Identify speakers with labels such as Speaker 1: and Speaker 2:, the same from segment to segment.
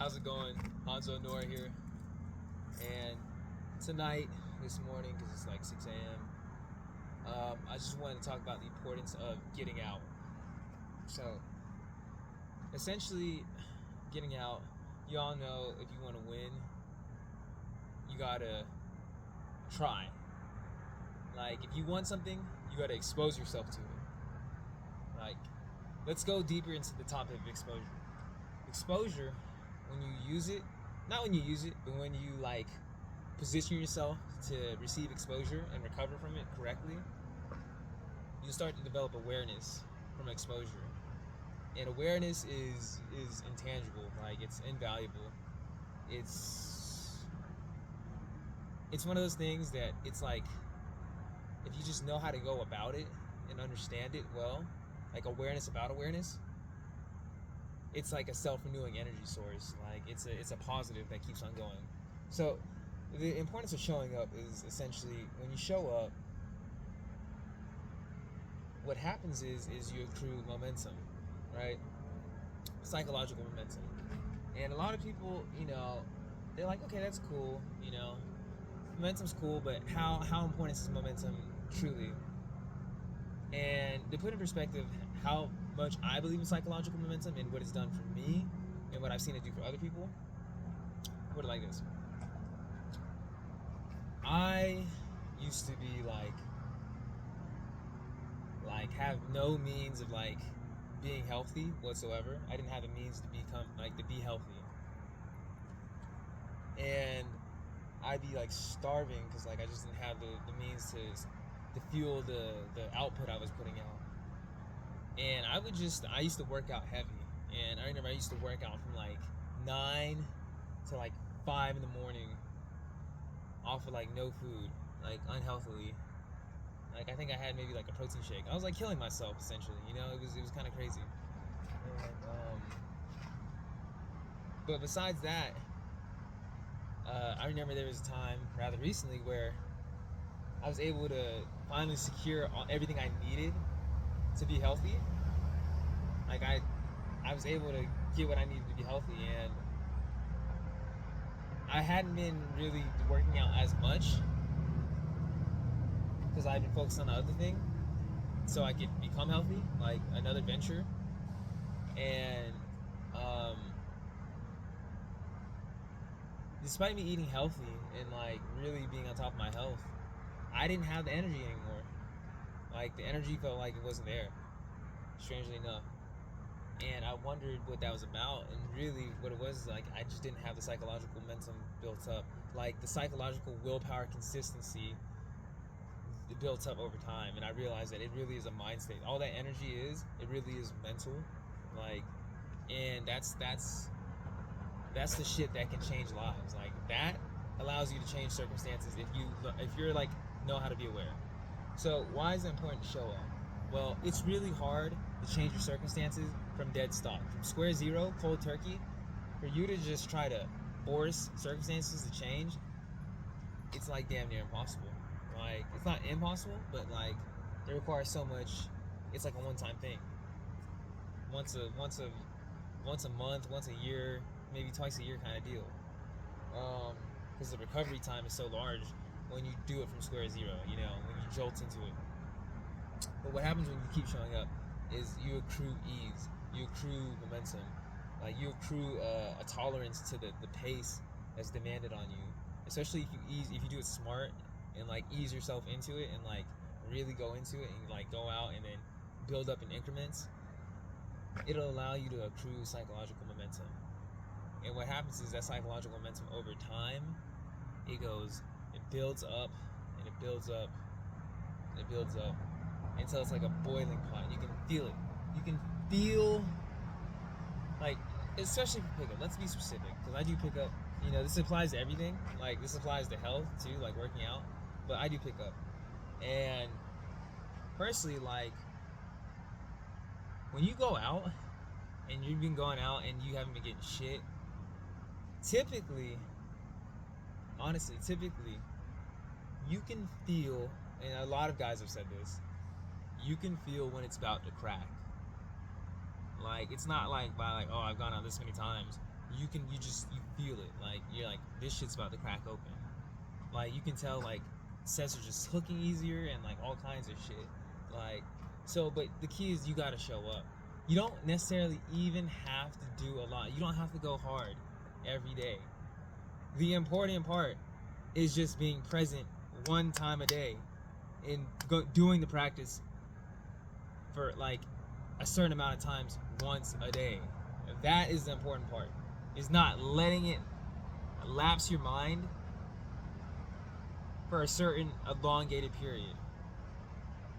Speaker 1: How's it going? Hanzo Nora here. And tonight, this morning, because it's like 6 a.m., I just wanted to talk about the importance of getting out. So, essentially, getting out, you all know if you want to win, you gotta try. Like, if you want something, you gotta expose yourself to it. Like, let's go deeper into the topic of exposure. Exposure, when you use it, not when you use it, but when you like position yourself to receive exposure and recover from it correctly, you start to develop awareness from exposure. And awareness is intangible, like it's invaluable. It's one of those things that it's like if you just know how to go about it and understand it well, like awareness about awareness, it's like a self-renewing energy source. Like it's a positive that keeps on going. So the importance of showing up is essentially when you show up, what happens is you accrue momentum, right? Psychological momentum. And a lot of people, they're like, okay, that's cool, momentum's cool, but how important is momentum truly? And to put in perspective how much I believe in psychological momentum and what it's done for me and what I've seen it do for other people, put it like this. I used to be like have no means of like being healthy whatsoever. I didn't have the means to be healthy. And I'd be like starving because like I just didn't have the means to fuel the output I was putting out. And I used to work out heavy. And I remember I used to work out from like 9 to like 5 in the morning off of like no food, like unhealthily. Like I think I had maybe like a protein shake. I was like killing myself essentially, it was kind of crazy. And, but besides that, I remember there was a time rather recently where I was able to finally secure everything I needed to be healthy. Like I was able to get what I needed to be healthy, and I hadn't been really working out as much because I've been focused on the other thing, so I could become healthy, like another venture. And despite me eating healthy and like really being on top of my health, I didn't have the energy anymore. Like the energy felt like it wasn't there, strangely enough. And I wondered what that was about, and really what it was like I just didn't have the psychological momentum built up, like the psychological willpower consistency built up over time. And I realized that it really is a mind state. All that energy it really is mental, like, and that's the shit that can change lives. Like that allows you to change circumstances if you're like know how to be aware. So why is it important to show up? Well, it's really hard to change your circumstances from dead stock, from square zero, cold turkey. For you to just try to force circumstances to change, it's like damn near impossible. Like it's not impossible, but like it requires so much. It's like a one-time thing. Once a month, once a year, maybe twice a year kind of deal. Because the recovery time is so large when you do it from square zero. When you jolt into it. But what happens when you keep showing up is you accrue ease, you accrue momentum, like you accrue a tolerance to the pace that's demanded on you. Especially if you do it smart and like ease yourself into it and like really go into it and like go out and then build up in increments, it'll allow you to accrue psychological momentum. And what happens is that psychological momentum over time, it builds up and it builds up and it builds up until it's like a boiling pot, and you can feel it. You can feel, like, especially for pickup. Let's be specific, because I do pick up. This applies to everything. Like, this applies to health too, like working out. But I do pick up, and personally, like, when you go out and you've been going out and you haven't been getting shit, typically, you can feel, and a lot of guys have said this, you can feel when it's about to crack. Like, it's not like by like, oh, I've gone out this many times. you feel it. Like, you're like, this shit's about to crack open. Like, you can tell, like, sets are just hooking easier and like all kinds of shit. Like, so, but the key is you gotta show up. You don't necessarily even have to do a lot. You don't have to go hard every day. The important part is just being present one time a day and doing the practice for like a certain amount of times once a day. That is the important part. Is not letting it lapse your mind for a certain elongated period.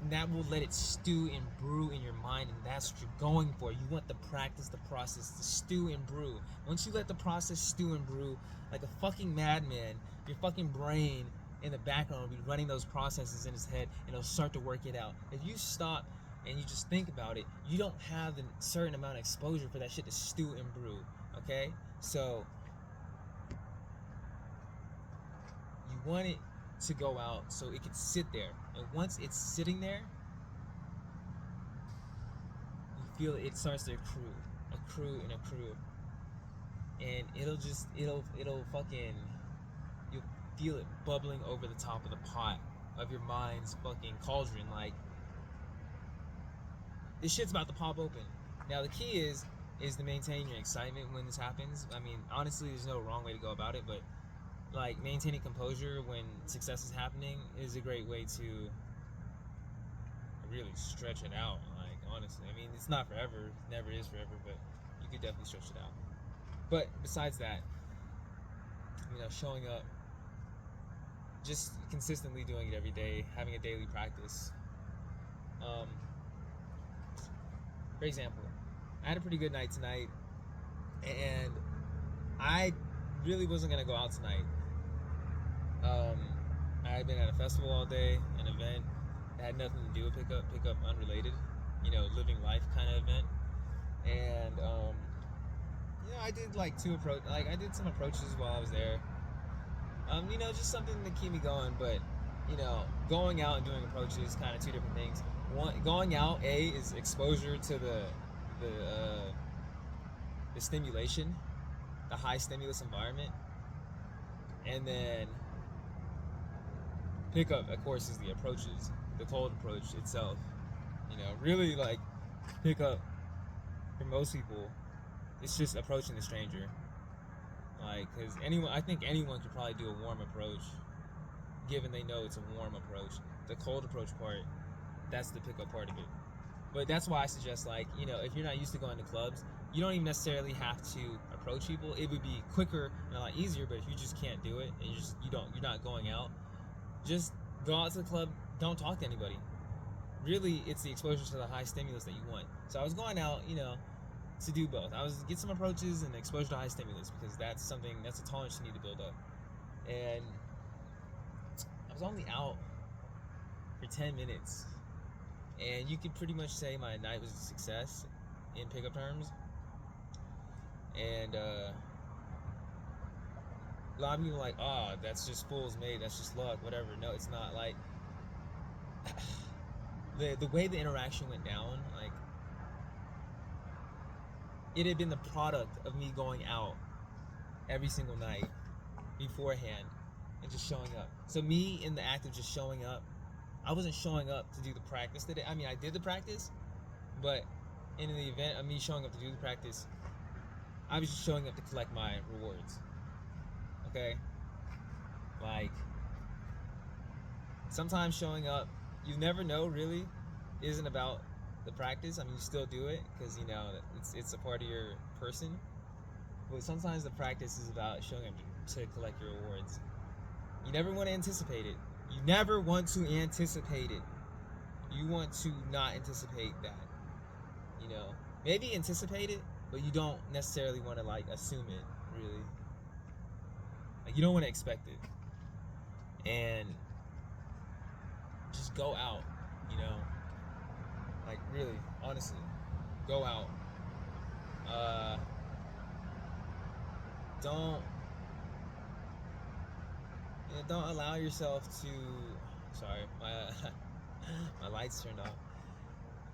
Speaker 1: And that will let it stew and brew in your mind, and that's what you're going for. You want the practice, the process to stew and brew. Once you let the process stew and brew, like a fucking madman, your fucking brain in the background will be running those processes in his head, and it'll start to work it out. If you stop and you just think about it, you don't have the certain amount of exposure for that shit to stew and brew. Okay? So you want it to go out so it can sit there. And once it's sitting there, you feel it starts to accrue. And it'll fucking, you'll feel it bubbling over the top of the pot of your mind's fucking cauldron. Like, this shit's about to pop open. Now the key is to maintain your excitement when this happens. I mean, honestly, there's no wrong way to go about it, but like, maintaining composure when success is happening is a great way to really stretch it out. Like, honestly, I mean, it's not forever, it never is forever, but you could definitely stretch it out. But besides that, showing up, just consistently doing it every day, having a daily practice. For example, I had a pretty good night tonight, and I really wasn't gonna go out tonight. I had been at a festival all day, an event that had nothing to do with pickup unrelated, living life kind of event. And I did like I did some approaches while I was there. Just something to keep me going. But going out and doing approaches, kind of two different things. One, going out, is exposure to the stimulation, the high stimulus environment, and then pickup, of course, is the approaches, the cold approach itself. Really, like, pickup for most people, it's just approaching the stranger. Like, because I think anyone could probably do a warm approach, given they know it's a warm approach. The cold approach part, that's the pickup part of it. But that's why I suggest, like, if you're not used to going to clubs, you don't even necessarily have to approach people. It would be quicker and a lot easier, but if you just can't do it and you're not going out, just go out to the club, don't talk to anybody. Really, it's the exposure to the high stimulus that you want. So I was going out, to do both. I was get some approaches and exposure to high stimulus, because that's a tolerance you need to build up. And I was only out for 10 minutes, and you could pretty much say my night was a success in pickup terms. And a lot of people are like, oh, that's just fool's made, that's just luck, whatever. No, it's not. Like, the way the interaction went down, like, it had been the product of me going out every single night beforehand and just showing up. So me, in the act of just showing up, I wasn't showing up to do the practice today. I mean, I did the practice, but in the event of me showing up to do the practice, I was just showing up to collect my rewards. Okay? Like, sometimes showing up, you never know, really, isn't about the practice. I mean, you still do it because it's a part of your person, but sometimes the practice is about showing up to collect your rewards. You never want to anticipate it. You never want to anticipate it. You want to not anticipate that. Maybe anticipate it, but you don't necessarily want to, like, assume it, really. Like, you don't want to expect it. And just go out, like, really, honestly, go out. Don't allow yourself to, sorry, my my lights turned off.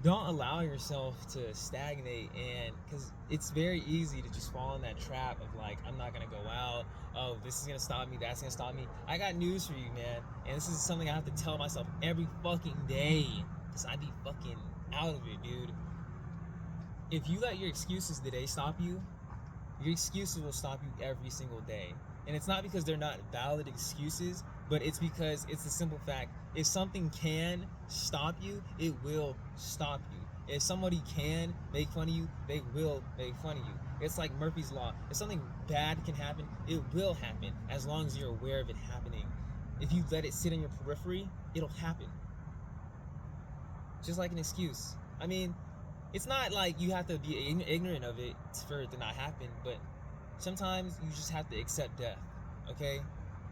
Speaker 1: don't allow yourself to stagnate, and because it's very easy to just fall in that trap of like, I'm not gonna go out, oh, this is gonna stop me, that's gonna stop me. I got news for you, man, and this is something I have to tell myself every fucking day, because I be fucking out of it, dude. If you let your excuses today stop you, your excuses will stop you every single day. And it's not because they're not valid excuses, but it's because it's the simple fact, if something can stop you, it will stop you. If somebody can make fun of you, they will make fun of you. It's like Murphy's Law. If something bad can happen, it will happen as long as you're aware of it happening. If you let it sit in your periphery, it'll happen. Just like an excuse. I mean, it's not like you have to be ignorant of it for it to not happen, but sometimes you just have to accept death, okay?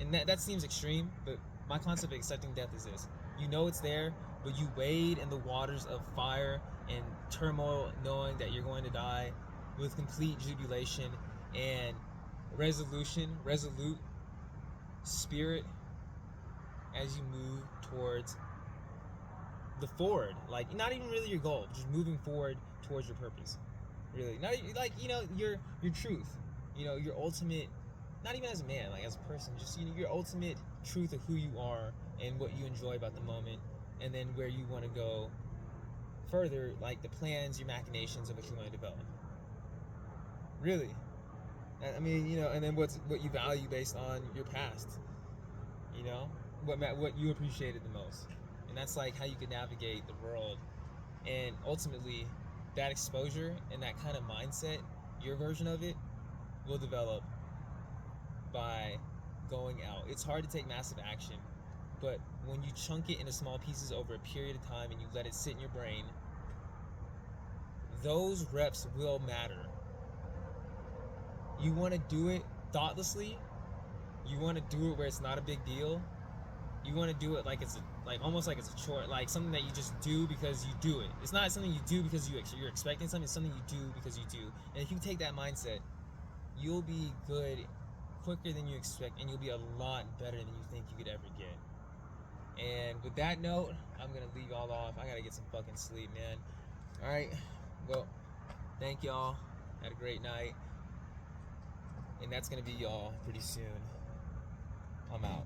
Speaker 1: And that seems extreme, but my concept of accepting death is this. You know it's there, but you wade in the waters of fire and turmoil knowing that you're going to die with complete jubilation and resolute spirit as you move towards the forward, like not even really your goal, just moving forward towards your purpose. Really, not like your truth, your ultimate, not even as a man, like as a person, just your ultimate truth of who you are and what you enjoy about the moment, and then where you want to go further, like the plans, your machinations of what you want to develop. Really, I mean, and then what you value based on your past. What you appreciated the most, and that's like how you can navigate the world, and ultimately that exposure and that kind of mindset, your version of it, will develop by going out. It's hard to take massive action, but when you chunk it into small pieces over a period of time and you let it sit in your brain, those reps will matter. You want to do it thoughtlessly. You want to do it where it's not a big deal. You want to do it like it's almost like it's a chore, like something that you just do because you do it. It's not something you do because you're expecting something. It's something you do because you do. And if you take that mindset, you'll be good quicker than you expect, and you'll be a lot better than you think you could ever get. And with that note, I'm gonna leave y'all off. I gotta get some fucking sleep, man. All right. Well, thank y'all. Had a great night, and that's gonna be y'all pretty soon. I'm out.